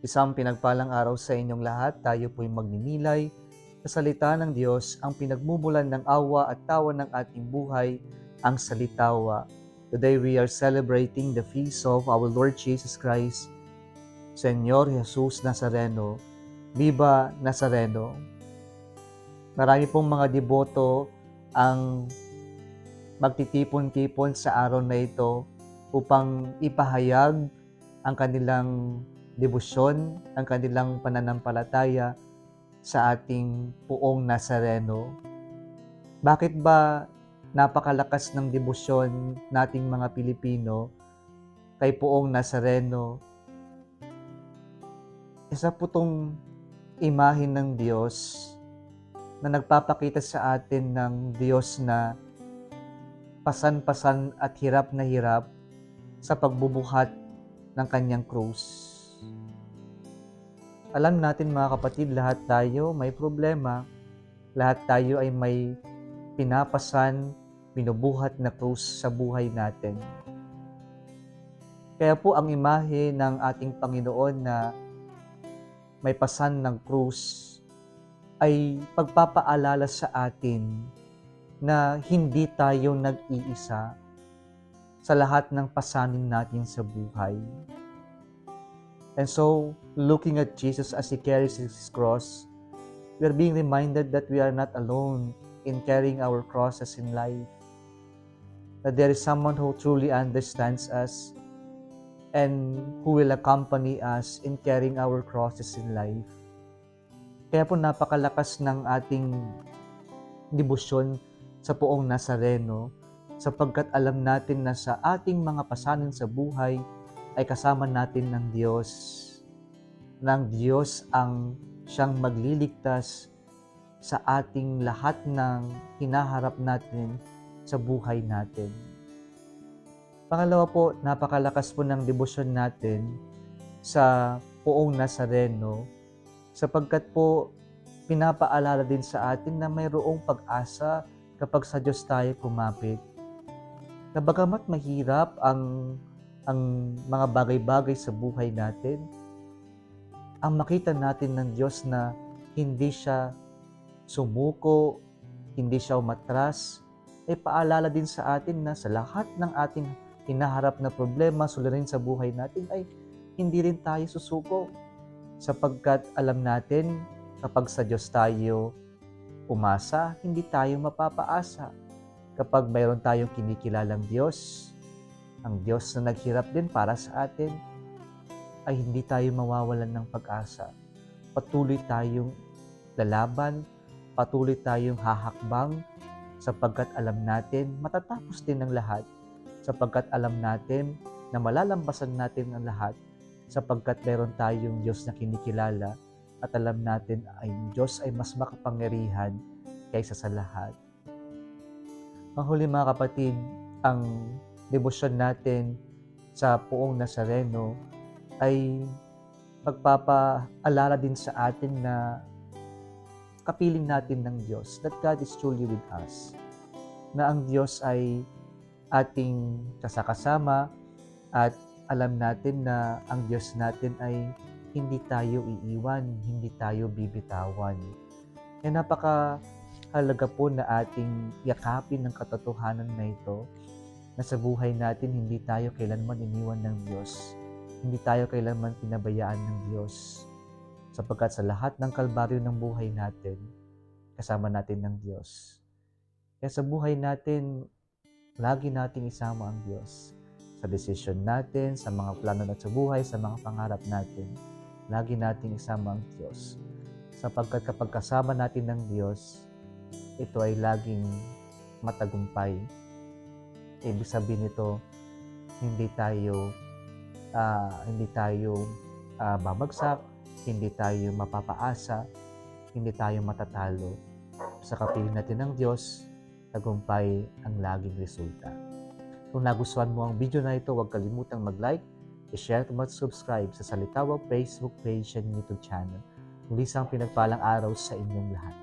Isang pinagpalang araw sa inyong lahat. Tayo po'y magninilay sa salita ng Diyos, ang pinagmumulan ng awa at tawa ng ating buhay, ang salitawa. Today we are celebrating the feast of our Lord Jesus Christ, Señor Jesus Nazareno. Viva Nazareno! Marami pong mga deboto ang magtitipon-tipon sa araw na ito upang ipahayag ang kanilang debosyon, ang kanilang pananampalataya sa ating Poong Nazareno. Bakit ba napakalakas ng debosyon nating mga Pilipino kay Poong Nazareno? Isa po itong imahe ng Diyos na nagpapakita sa atin ng Diyos na pasan-pasan at hirap na hirap sa pagbubuhat ng kanyang krus. Alam natin mga kapatid, lahat tayo may problema, lahat tayo ay may pinapasan, binubuhat na krus sa buhay natin. Kaya po ang imahe ng ating Panginoon na may pasan ng krus ay pagpapaalala sa atin na hindi tayo nag-iisa sa lahat ng pasanin natin sa buhay. And so, looking at Jesus as He carries His cross, we are being reminded that we are not alone in carrying our crosses in life. That there is someone who truly understands us and who will accompany us in carrying our crosses in life. Kaya po napakalakas ng ating debosyon sa Poong Nazareno, sapagkat alam natin na sa ating mga pasanin sa buhay ay kasama natin ng Diyos. Ng Diyos ang siyang magliligtas sa ating lahat ng hinaharap natin sa buhay natin. Pangalawa po, napakalakas po ng debosyon natin sa Poong Nazareno, sapagkat po pinapaalala din sa atin na mayroong pag-asa kapag sa Diyos tayo kumapit. Na bagamat mahirap ang mga bagay-bagay sa buhay natin, ang makita natin ng Diyos na hindi siya sumuko, hindi siya umatras, ay paalala din sa atin na sa lahat ng ating hinaharap na problema, suliranin sa buhay natin, ay hindi rin tayo susuko, sapagkat alam natin kapag sa Diyos tayo umasa, hindi tayo mapapaasa. Kapag mayroon tayong kinikilalang Diyos, ang Diyos na naghirap din para sa atin, ay hindi tayo mawawalan ng pag-asa. Patuloy tayong lalaban, patuloy tayong hahakbang, sapagkat alam natin matatapos din ang lahat, sapagkat alam natin na malalampasan natin ang lahat, sapagkat meron tayong Diyos na kinikilala at alam natin ay Diyos ay mas makapangyarihan kaysa sa lahat. Panghuli mga kapatid, ang debosyon natin sa Poong Nazareno ay pagpapaalala din sa atin na kapiling natin ng Diyos, that God is truly with us. Na ang Diyos ay ating kasakasama at alam natin na ang Diyos natin ay hindi tayo iiwan, hindi tayo bibitawan. Kaya napakahalaga po na ating yakapin ng katotohanan na ito, na sa buhay natin hindi tayo kailanman iniwan ng Diyos, hindi tayo kailanman pinabayaan ng Diyos, sapagkat sa lahat ng kalbaryo ng buhay natin, kasama natin ng Diyos. Kaya sa buhay natin, lagi nating isama ang Diyos. Sa desisyon natin, sa mga plano natin sa buhay, sa mga pangarap natin, lagi nating isama ang Diyos. Sapagkat kapag kasama natin ng Diyos, ito ay laging matagumpay. Ibig sabihin nito, hindi tayo babagsak, hindi tayo mapapaasa, hindi tayo matatalo. Sa kapiling natin ng Diyos, tagumpay ang laging resulta. Kung nagustuhan mo ang video na ito, huwag kalimutang mag-like, i-share at mag-subscribe sa Salitawa Facebook page and YouTube channel. Muli isang pinagpalang araw sa inyong lahat.